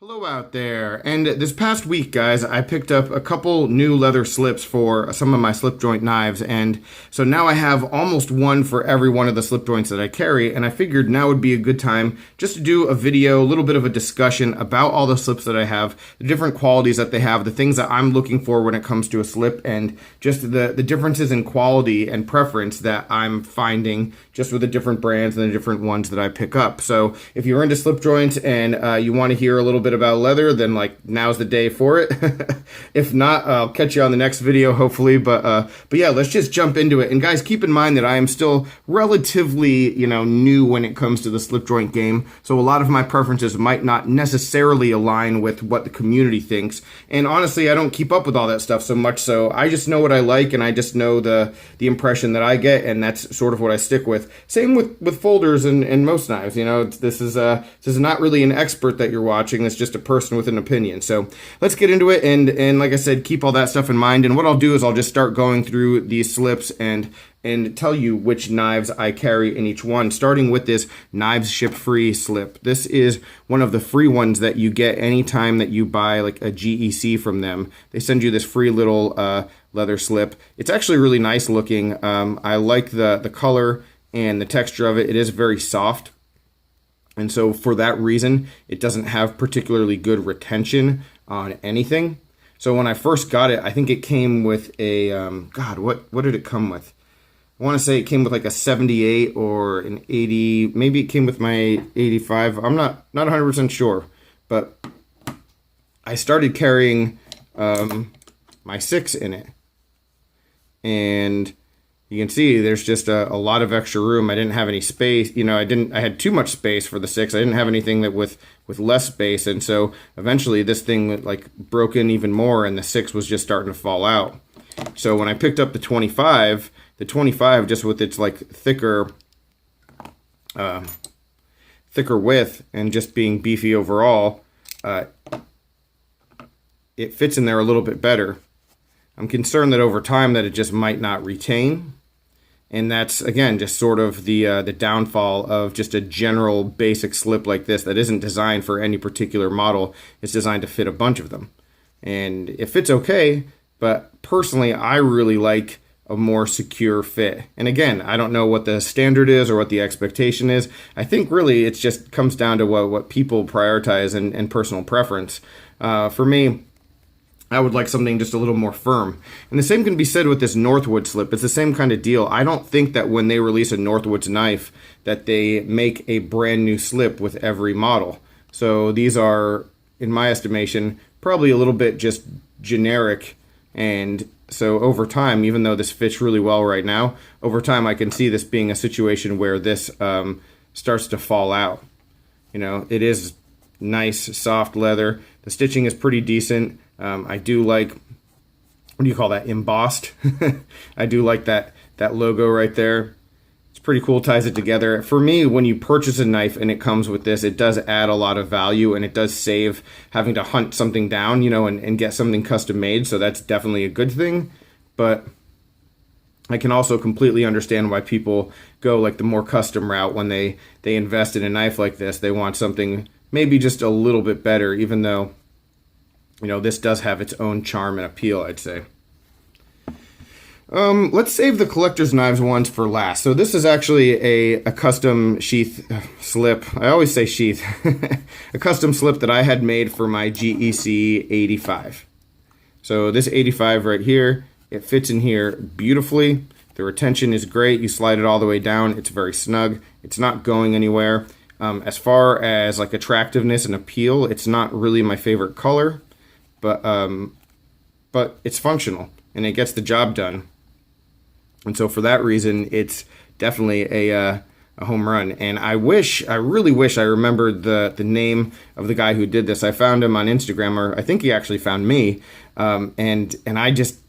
Hello out there, and this past week, guys, I picked up a couple new leather slips for some of my slip joint knives, and so now I have almost one for every one of the slip joints that I carry, and I figured now would be a good time just to do a video, a little bit of a discussion about all the slips that I have, the different qualities that they have, the things that I'm looking for when it comes to a slip, and just the differences in quality and preference that I'm finding just with the different brands and the different ones that I pick up. So if you're into slip joints and you want to hear a little bit about leather, then like now's the day for it. If not, I'll catch you on the next video hopefully, but yeah, let's just jump into it. And guys, keep in mind that I am still relatively new when it comes to the slip joint game, so a lot of my preferences might not necessarily align with what the community thinks, and honestly I don't keep up with all that stuff so much, so I just know what I like and I just know the impression that I get, and that's sort of what I stick with. Same with folders and most knives. This is not really an expert that you're watching, it's just a person with an opinion. So let's get into it, and like I said, keep all that stuff in mind. And what I'll do is I'll just start going through these slips and tell you which knives I carry in each one, starting with this Knives Ship Free slip. This is one of the free ones that you get anytime that you buy like a GEC from them. They send you this free little leather slip. It's actually really nice looking. I like the color and the texture of it. It is very soft, and so for that reason it doesn't have particularly good retention on anything. So when I first got it, I think it came with a God, what did it come with? I want to say it came with like a 78 or an 80, maybe it came with my 85. I'm not 100% sure, but I started carrying my 6 in it, and you can see there's just a lot of extra room. I didn't have any space. I had too much space for the 6. I didn't have anything that with less space, and so eventually this thing like broke in even more, and the 6 was just starting to fall out. So when I picked up the 25, just with its like thicker width and just being beefy overall, it fits in there a little bit better. I'm concerned that over time that it just might not retain. And that's, again, just sort of the downfall of just a general basic slip like this that isn't designed for any particular model. It's designed to fit a bunch of them. And it fits okay, but personally, I really like a more secure fit. And again, I don't know what the standard is or what the expectation is. I think really it just comes down to what people prioritize and personal preference. For me, I would like something just a little more firm. And the same can be said with this Northwood slip. It's the same kind of deal. I don't think that when they release a Northwood's knife that they make a brand new slip with every model. So these are, in my estimation, probably a little bit just generic. And so over time, even though this fits really well right now, over time I can see this being a situation where this starts to fall out. It is nice, soft leather. The stitching is pretty decent. I do like, what do you call that, embossed? I do like that logo right there. It's pretty cool, ties it together. For me, when you purchase a knife and it comes with this, it does add a lot of value, and it does save having to hunt something down, and get something custom made, so that's definitely a good thing. But I can also completely understand why people go like the more custom route when they invest in a knife like this. They want something maybe just a little bit better, even though this does have its own charm and appeal, I'd say. Let's save the collector's knives ones for last. So this is actually a custom sheath slip. I always say sheath. A custom slip that I had made for my GEC 85. So this 85 right here, it fits in here beautifully. The retention is great. You slide it all the way down. It's very snug. It's not going anywhere. As far as like attractiveness and appeal, it's not really my favorite color. But it's functional and it gets the job done, and so for that reason, it's definitely a home run. And I really wish I remembered the name of the guy who did this. I found him on Instagram, or I think he actually found me, and I just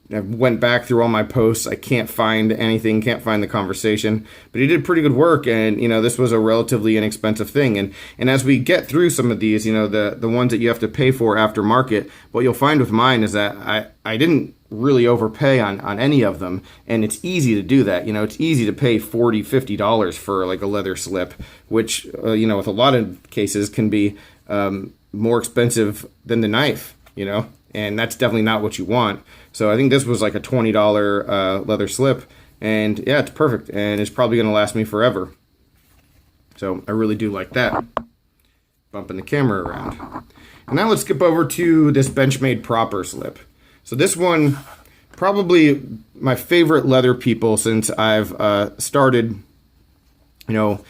went back through all my posts. I can't find anything, can't find the conversation, but he did pretty good work, and this was a relatively inexpensive thing. And as we get through some of these, the ones that you have to pay for aftermarket, what you'll find with mine is that I didn't really overpay on any of them, and it's easy to do that. It's easy to pay $40-50 for like a leather slip, which with a lot of cases can be more expensive than the knife, you know, and that's definitely not what you want. So I think this was like a $20 leather slip, and yeah, it's perfect, and it's probably going to last me forever. So I really do like that. Bumping the camera around. And now let's skip over to this Benchmade proper slip. So this one, probably my favorite leather people since I've started, you know,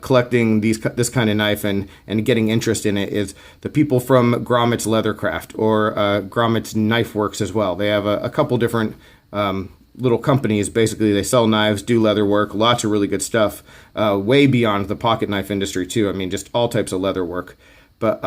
collecting this kind of knife and getting interest in it, is the people from Gromit's Leathercraft, or Gromit's Knife Works as well. They have a couple different little companies. Basically, they sell knives, do leather work, lots of really good stuff, way beyond the pocket knife industry too. I mean, just all types of leather work. But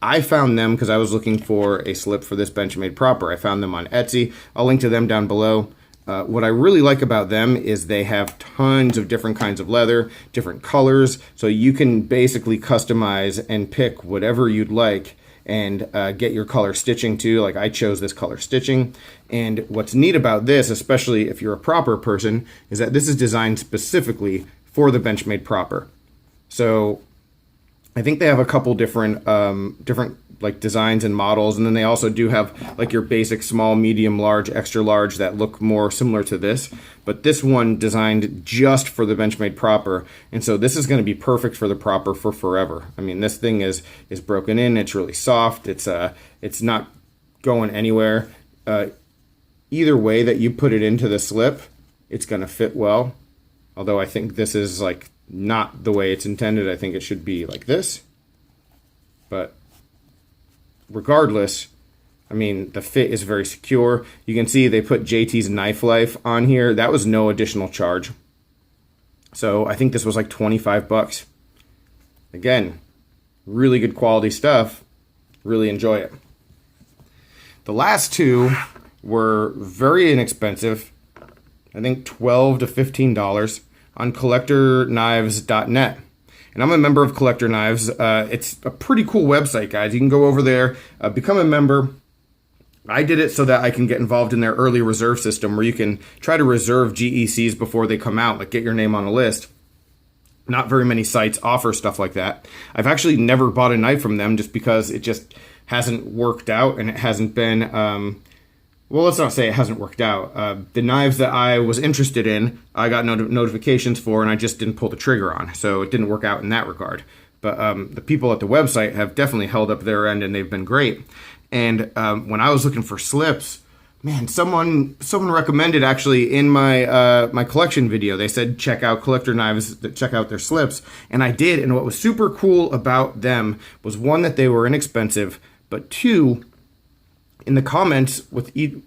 I found them because I was looking for a slip for this Benchmade proper. I found them on Etsy. I'll link to them down below. What I really like about them is they have tons of different kinds of leather, different colors, so you can basically customize and pick whatever you'd like and get your color stitching too. Like I chose this color stitching. And what's neat about this, especially if you're a proper person, is that this is designed specifically for the Benchmade proper. So I think they have a couple different like designs and models, and then they also do have like your basic small, medium, large, extra large that look more similar to this. But this one designed just for the Benchmade proper, and so this is going to be perfect for the proper for forever. I mean, this thing is broken in. It's really soft. It's not going anywhere. Either way that you put it into the slip, it's going to fit well. Although I think this is like not the way it's intended. I think it should be like this. But regardless, I mean, the fit is very secure. You can see they put JT's Knife Life on here. That was no additional charge. So I think this was like 25 bucks. Again, really good quality stuff. Really enjoy it. The last two were very inexpensive. I think $12 to $15 on collectorknives.net. And I'm a member of Collector Knives. It's a pretty cool website, guys. You can go over there, become a member. I did it so that I can get involved in their early reserve system where you can try to reserve GECs before they come out, like get your name on a list. Not very many sites offer stuff like that. I've actually never bought a knife from them just because it just hasn't worked out, and it hasn't been... well, let's not say it hasn't worked out. The knives that I was interested in, I got notifications for, and I just didn't pull the trigger on. So it didn't work out in that regard. But the people at the website have definitely held up their end, and they've been great. And when I was looking for slips, man, someone recommended actually in my my collection video. They said check out Collector Knives, check out their slips, and I did. And what was super cool about them was, one, that they were inexpensive, but two, in the comments with in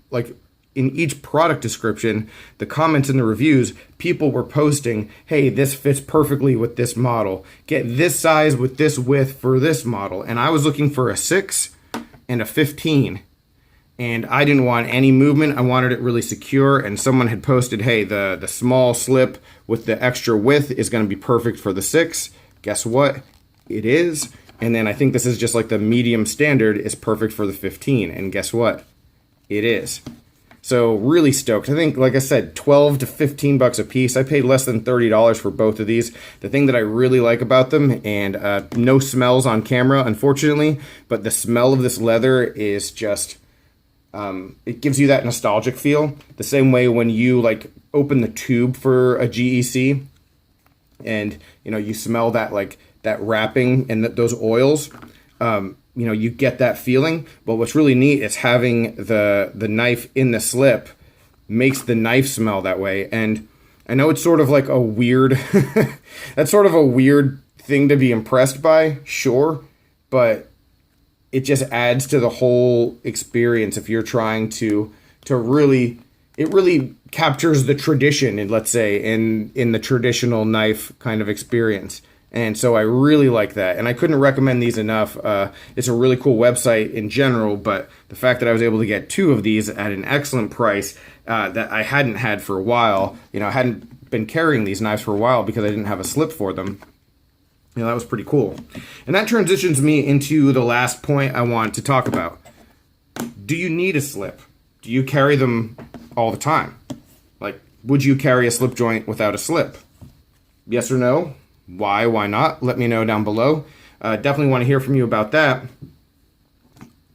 each product description, the comments in the reviews, people were posting, hey, this fits perfectly with this model. Get this size with this width for this model. And I was looking for a 6 and a 15. And I didn't want any movement. I wanted it really secure. And someone had posted, hey, the small slip with the extra width is going to be perfect for the 6. Guess what? It is. And then I think this is just like the medium standard is perfect for the 15. And guess what? It is. So really stoked. I think, like I said, 12 to 15 bucks a piece. I paid less than $30 for both of these. The thing that I really like about them, and no smells on camera, unfortunately, but the smell of this leather is just, it gives you that nostalgic feel. The same way when you like open the tube for a GEC and, you know, you smell that like that wrapping and those oils, you know, you get that feeling. But what's really neat is having the knife in the slip makes the knife smell that way. And I know it's sort of like a weird, that's sort of a weird thing to be impressed by, sure, but it just adds to the whole experience if you're trying to really, it really captures the tradition, and let's say in the traditional knife kind of experience. And so I really like that. And I couldn't recommend these enough. It's a really cool website in general, but the fact that I was able to get 2 of these at an excellent price that I hadn't had for a while, you know, I hadn't been carrying these knives for a while because I didn't have a slip for them. You know, that was pretty cool. And that transitions me into the last point I want to talk about. Do you need a slip? Do you carry them all the time? Like, would you carry a slip joint without a slip? Yes or no? Why not? Let me know down below. definitely want to hear from you about that.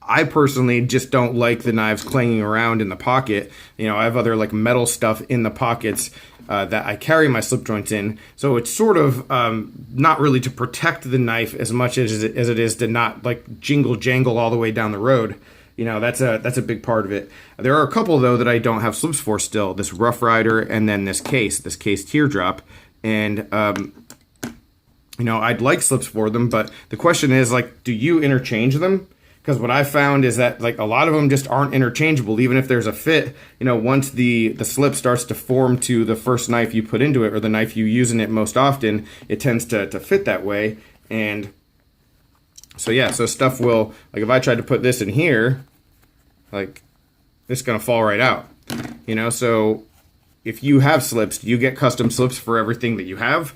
I personally just don't like the knives clanging around in the pocket. You know, I have other like metal stuff in the pockets that I carry my slip joints in. So it's sort of not really to protect the knife as much as it is to not like jingle jangle all the way down the road. You know, that's a big part of it. There are a couple though that I don't have slips for still. This Rough Rider and then this case teardrop. And you know, I'd like slips for them, but the question is like, do you interchange them? Because what I found is that like a lot of them just aren't interchangeable, even if there's a fit. You know, once the slip starts to form to the first knife you put into it or the knife you use in it most often, it tends to fit that way. And so yeah, so stuff will, like if I tried to put this in here, like it's gonna fall right out. You know, so if you have slips, do you get custom slips for everything that you have?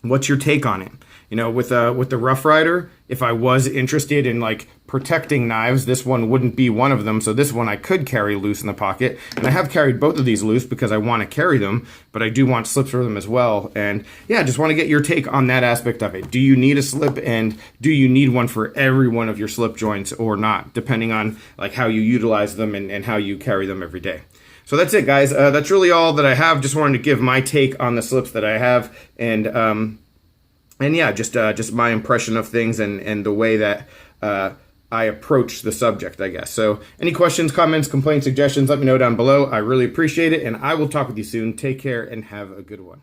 What's your take on it? You know, with the Rough Rider, if I was interested in like protecting knives, this one wouldn't be one of them. So this one I could carry loose in the pocket, and I have carried both of these loose because I want to carry them, but I do want slips for them as well. And yeah, just want to get your take on that aspect of it. Do you need a slip, and do you need one for every one of your slip joints or not, depending on like how you utilize them and how you carry them every day. So that's it, guys. That's really all that I have. Just wanted to give my take on the slips that I have, and yeah, just my impression of things and the way that I approach the subject, I guess. So any questions, comments, complaints, suggestions, let me know down below. I really appreciate it, and I will talk with you soon. Take care and have a good one.